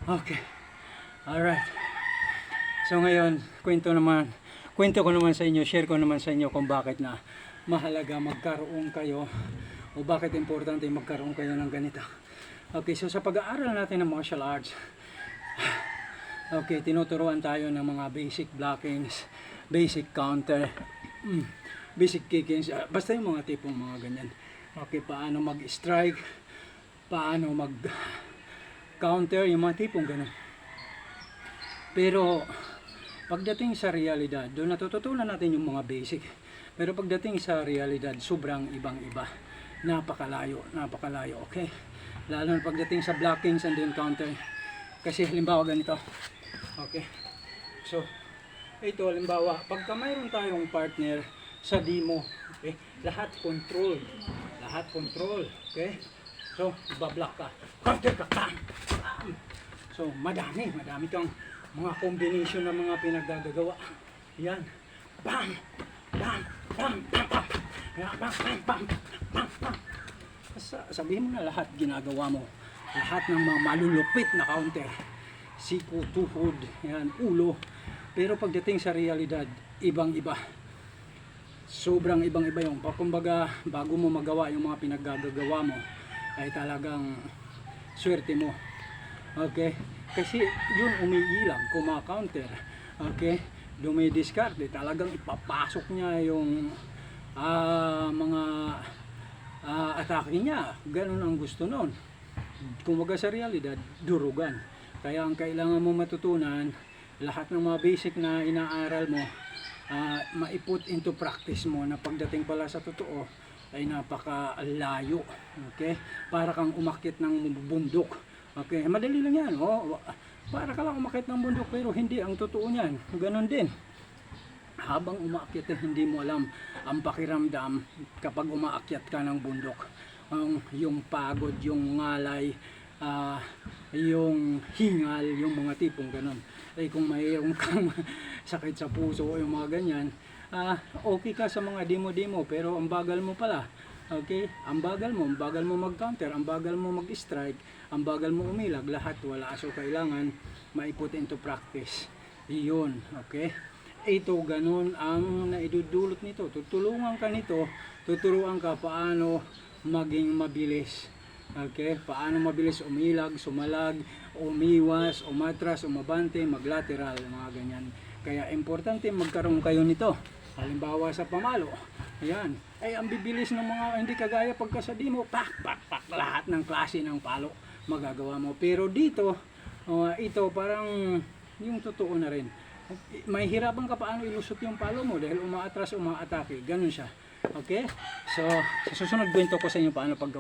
Okay. Alright. So ngayon, kwento ko naman sa inyo, share ko naman sa inyo kung bakit na mahalaga magkaroon kayo o bakit importante magkaroon kayo ng ganito. Okay, so sa pag-aaral natin ng martial arts, okay, tinuturuan tayo ng mga basic blockings, basic counter, basic kickings, basta yung mga tipong mga ganyan. Okay, paano mag-strike, paano mag-counter, yung mga tipong ganun. Pero pagdating sa realidad, doon natututunan natin yung mga basic. Pero pagdating sa realidad, sobrang ibang-iba. Napakalayo, okay? Lalo na pagdating sa blockings and then counter. Kasi halimbawa ganito. Okay? So, ito halimbawa, pagka mayroon tayong partner sa demo, okay? Lahat control. Okay? So, bablock ka. Counter ka. Bam! Bam! So, madami kang mga combination ng mga pinaggagawa. Yan. Bam! Bam! Bam! Bam! Bam! Bam! Bam! Bam! Bam! Bam! Sabihin mo na lahat ginagawa mo. Lahat ng mga malulupit na counter. Siko, tuhod, yan, ulo. Pero pagdating sa realidad, ibang-iba. Sobrang ibang-iba yung. Kumbaga, bago mo magawa yung mga pinaggagawa mo, ay talagang swerte mo. Okay? Kasi yun umiilang, kumaka-counter. Okay? Dumidiskarte, talagang ipapasok niya yung mga atake niya. Ganun ang gusto nun. Kumbaga sa realidad, durugan. Kaya ang kailangan mo matutunan, lahat ng mga basic na inaaral mo, maiput into practice mo na pagdating pala sa totoo, ay napakalayo. Okay? Para kang umakyat ng bundok. Okay, madali lang yan. Oh. Para ka lang umakyat ng bundok pero hindi ang totoo niyan. Ganon din. Habang umaakyat hindi mo alam ang pakiramdam kapag umaakyat ka ng bundok. Yung pagod, yung ngalay, yung hingal, yung mga tipong ganon. Ay kung mayroon kang sakit sa puso o yung mga ganyan, okay ka sa mga demo-demo pero ang bagal mo pala. Okay? Ang bagal mo mag-counter, ang bagal mo mag-strike, ang bagal mo umilag, lahat wala. So kailangan maiput into practice. Iyon, okay? Ito ganun ang naidudulot nito. Tutulungan ka nito, tuturuan ka paano maging mabilis. Okay? Paano mabilis umilag, sumalag, umiwas, umatras, umabante, maglateral, mga ganyan. Kaya importante magkaroon kayo nito. Halimbawa sa pamalo, ayan, ay ang bibilis ng mga hindi kagaya pagka sa demo, pak, lahat ng klase ng palo magagawa mo. Pero dito, ito parang yung totoo na rin. May hirapan ka paano ilusot yung palo mo dahil umaatras, umaatake, ganun siya. Okay? So, sa susunod kwento ko sa inyo paano paggawa.